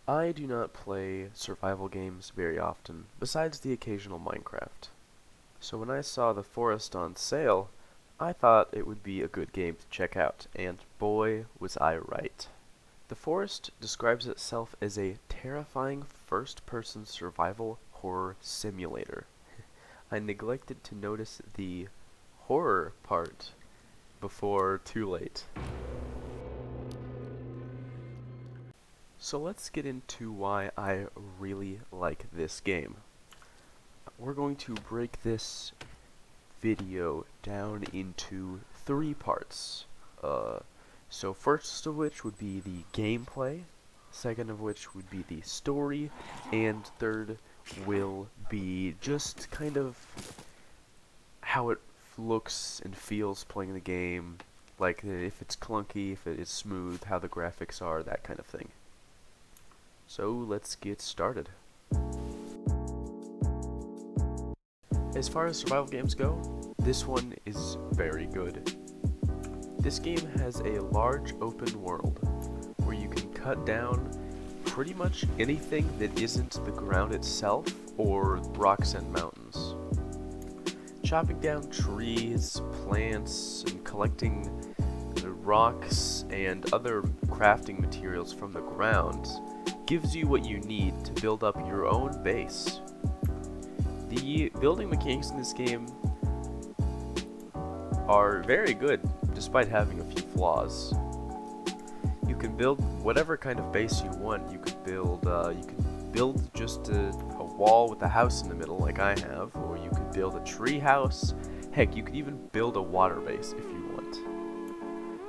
I do not play survival games very often, besides the occasional Minecraft. So when I saw The Forest on sale, I thought it would be a good game to check out, and boy was I right. The Forest describes itself as a terrifying first-person survival horror simulator. I neglected to notice the horror part before too late. So let's get into why I really like this game. We're going to break this video down into 3 parts. So first of which would be the gameplay, second of which would be the story, and third will be just kind of how it looks and feels playing the game, like if it's clunky, if it is smooth, how the graphics are, that kind of thing. So let's get started. As far as survival games go, this one is very good. This game has a large open world where you can cut down pretty much anything that isn't the ground itself or rocks and mountains. Chopping down trees, plants, and collecting the rocks and other crafting materials from the ground gives you what you need to build up your own base. The building mechanics in this game are very good, despite having a few flaws. You can build whatever kind of base you want. You could build just a wall with a house in the middle, like I have, or you could build a tree house. Heck, you could even build a water base if you want.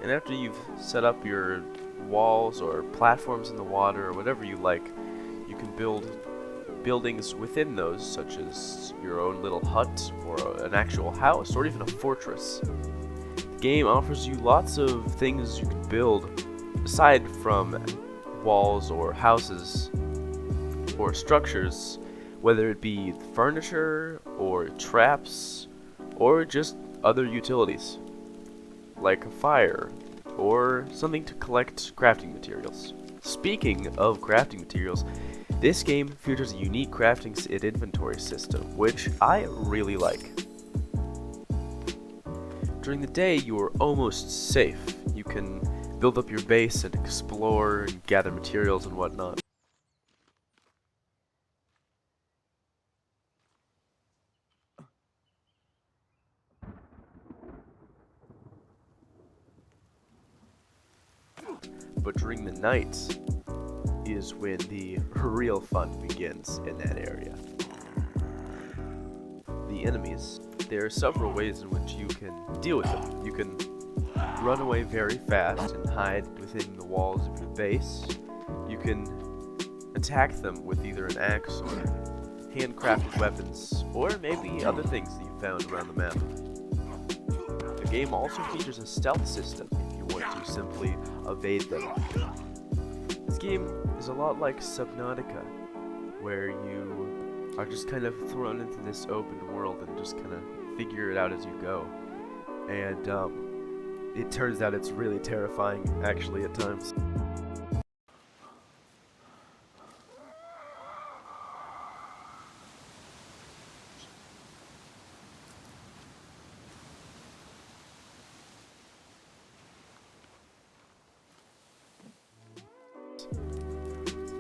And after you've set up your walls or platforms in the water or whatever you like, you can build buildings within those, such as your own little hut or an actual house or even a fortress. The game offers you lots of things you can build aside from walls or houses or structures, whether it be furniture or traps or just other utilities like a fire or something to collect crafting materials. Speaking of crafting materials, this game features a unique crafting and inventory system, which I really like. During the day, you are almost safe. You can build up your base and explore and gather materials and whatnot. But during the night is when the real fun begins in that area. The enemies, there are several ways in which you can deal with them. You can run away very fast and hide within the walls of your base. You can attack them with either an axe or handcrafted weapons, or maybe other things that you found around the map. The game also features a stealth system if you want to simply evade them. This game is a lot like Subnautica, where you are just kind of thrown into this open world and just kind of figure it out as you go. And it turns out it's really terrifying, actually, at times.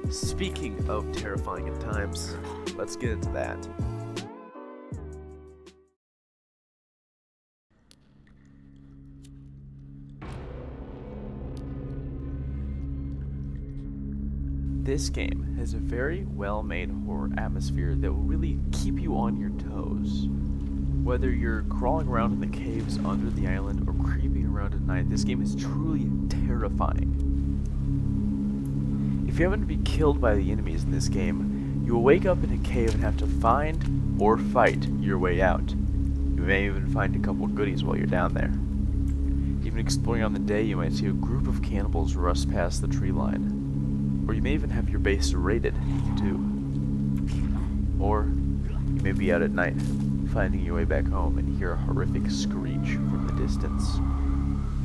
Speaking of terrifying at times, let's get into that. This game has a very well-made horror atmosphere that will really keep you on your toes. Whether you're crawling around in the caves under the island or creeping around at night, this game is truly terrifying. If you happen to be killed by the enemies in this game, you will wake up in a cave and have to find or fight your way out. You may even find a couple goodies while you're down there. Even exploring on the day, you might see a group of cannibals rush past the tree line. Or you may even have your base raided, too. Or you may be out at night, finding your way back home and hear a horrific screech from the distance.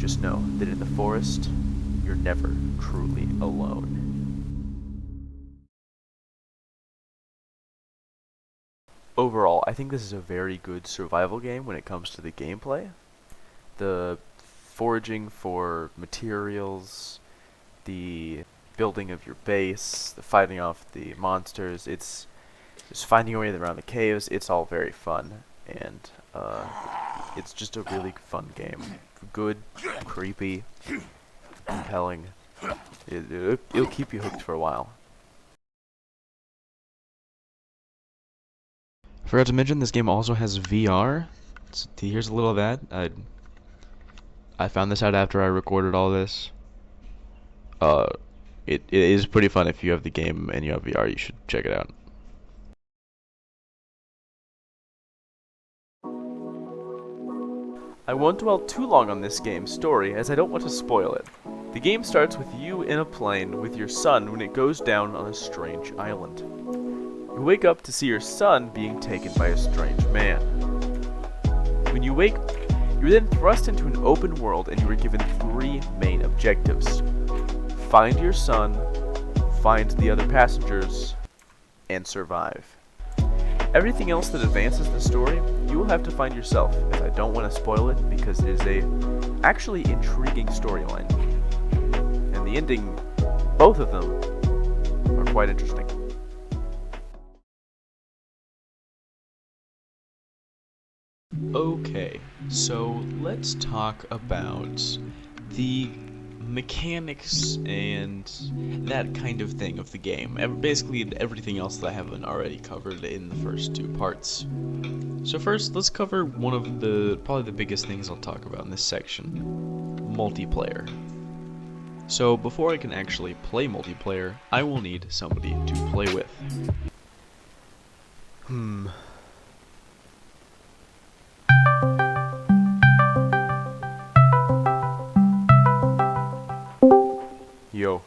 Just know that in the forest, you're never truly alone. overall, I think this is a very good survival game when it comes to the gameplay. The foraging for materials, the building of your base, the fighting off the monsters, it's just finding your way around the caves, it's all very fun, and it's just a really fun game. Good, creepy, compelling. It'll keep you hooked for a while. I forgot to mention this game also has VR. So here's a little of that. I found this out after I recorded all this. It is pretty fun. If you have the game and you have VR, you should check it out. I won't dwell too long on this game's story, as I don't want to spoil it. The game starts with you in a plane with your son when it goes down on a strange island. You wake up to see your son being taken by a strange man. When you wake, you're then thrust into an open world and you are given 3 main objectives. Find your son, find the other passengers, and survive. Everything else that advances the story, you will have to find yourself, as I don't want to spoil it because it is a actually intriguing storyline. And the ending, both of them, are quite interesting. Okay, so let's talk about the mechanics and that kind of thing of the game. Basically everything else that I haven't already covered in the first 2 parts. So first, let's cover one of probably the biggest things I'll talk about in this section: multiplayer. So before I can actually play multiplayer, I will need somebody to play with. Yo.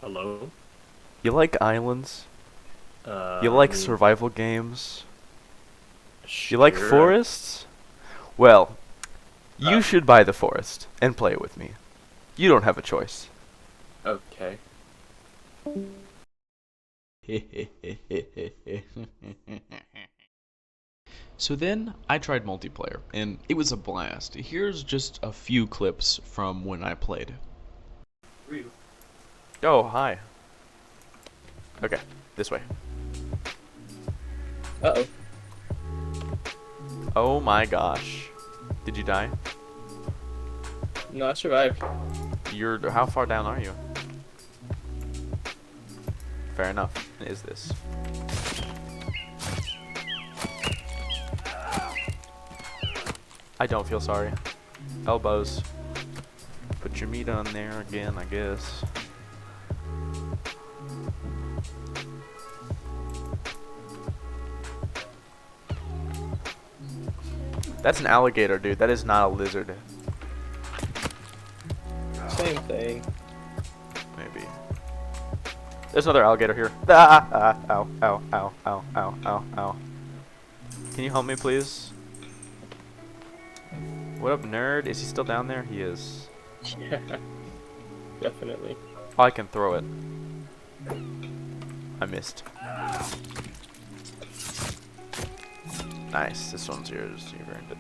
Hello? You like islands? You like survival games? You like forests? Well, you should buy the forest and play it with me. You don't have a choice. Okay. So then, I tried multiplayer, and it was a blast. Here's just a few clips from when I played. Oh, hi. Okay, this way. Uh-oh. Oh my gosh. Did you die? No, I survived. How far down are you? Fair enough. Is this? I don't feel sorry. Elbows. Put your meat on there again, I guess. That's an alligator, dude. That is not a lizard. Same thing. Maybe. There's another alligator here. Ah, ow, ow, ow, ow, ow, ow, ow. Can you help me, please? What up, nerd? Is he still down there? He is. Yeah. Definitely. Oh, I can throw it. I missed. Nice. This one's yours. You've earned it.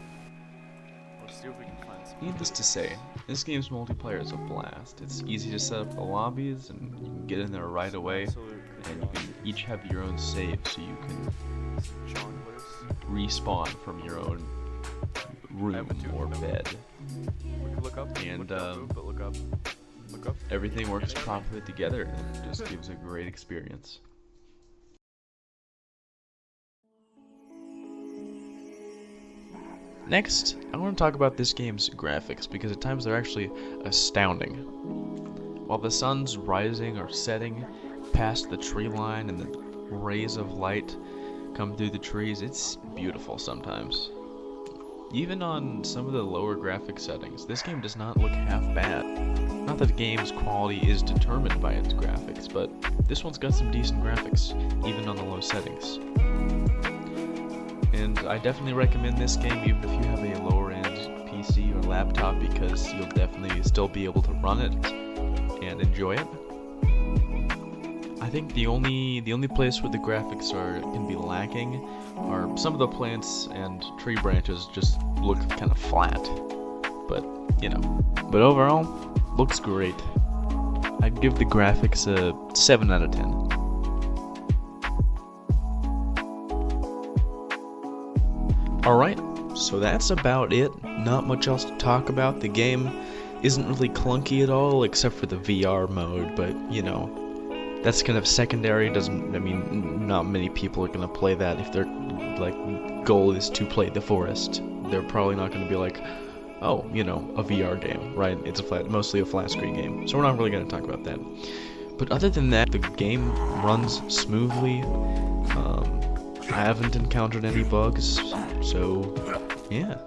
Let's see if we can find some. Needless to say, this game's multiplayer is a blast. It's easy to set up the lobbies, and you can get in there right away. And you can each have your own save, so you can respawn from your own room or bed. Look up, and look up. Everything works properly together, and it just gives a great experience. Next, I want to talk about this game's graphics, because at times they're actually astounding. While the sun's rising or setting past the tree line and the rays of light come through the trees, it's beautiful sometimes. Even on some of the lower graphic settings, this game does not look half bad. Not that the game's quality is determined by its graphics, but this one's got some decent graphics, even on the low settings. And I definitely recommend this game even if you have a lower end PC or laptop, because you'll definitely still be able to run it and enjoy it. I think the only place where the graphics can be lacking are some of the plants and tree branches just look kind of flat. But but overall, looks great. I'd give the graphics a 7 out of 10. Alright, so that's about it. Not much else to talk about. The game isn't really clunky at all, except for the VR mode, but that's kind of secondary. Not many people are gonna play that if their goal is to play The Forest. They're probably not gonna be like, oh, a VR game, right? It's mostly a flat screen game, so we're not really gonna talk about that. But other than that, the game runs smoothly. I haven't encountered any bugs, so yeah.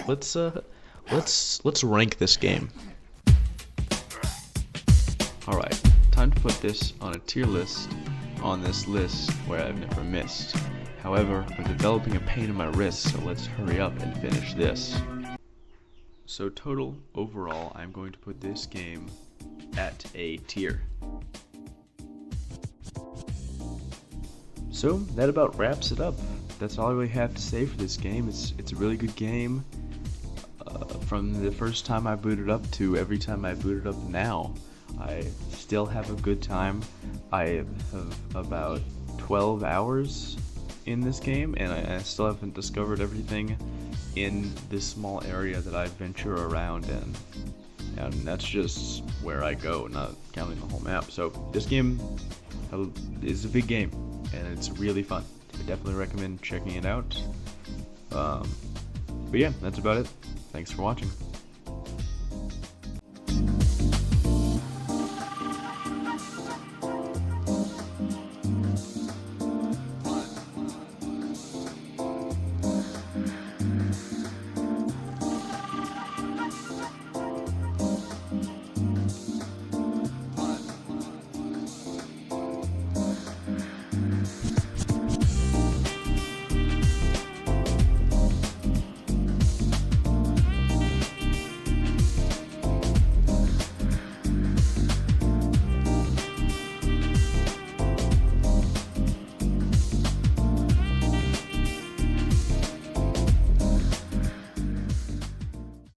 Let's rank this game. Alright, time to put this on a tier list on this list where I've never missed. However, I'm developing a pain in my wrist, so let's hurry up and finish this. So total, overall, I'm going to put this game at A tier. So that about wraps it up. That's all I really have to say for this game. It's a really good game. From the first time I booted up to every time I booted up now, I still have a good time. I have about 12 hours in this game, and I still haven't discovered everything in this small area that I venture around in. And that's just where I go, not counting the whole map. So this game is a big game, and it's really fun. I definitely recommend checking it out. But yeah, that's about it. Thanks for watching.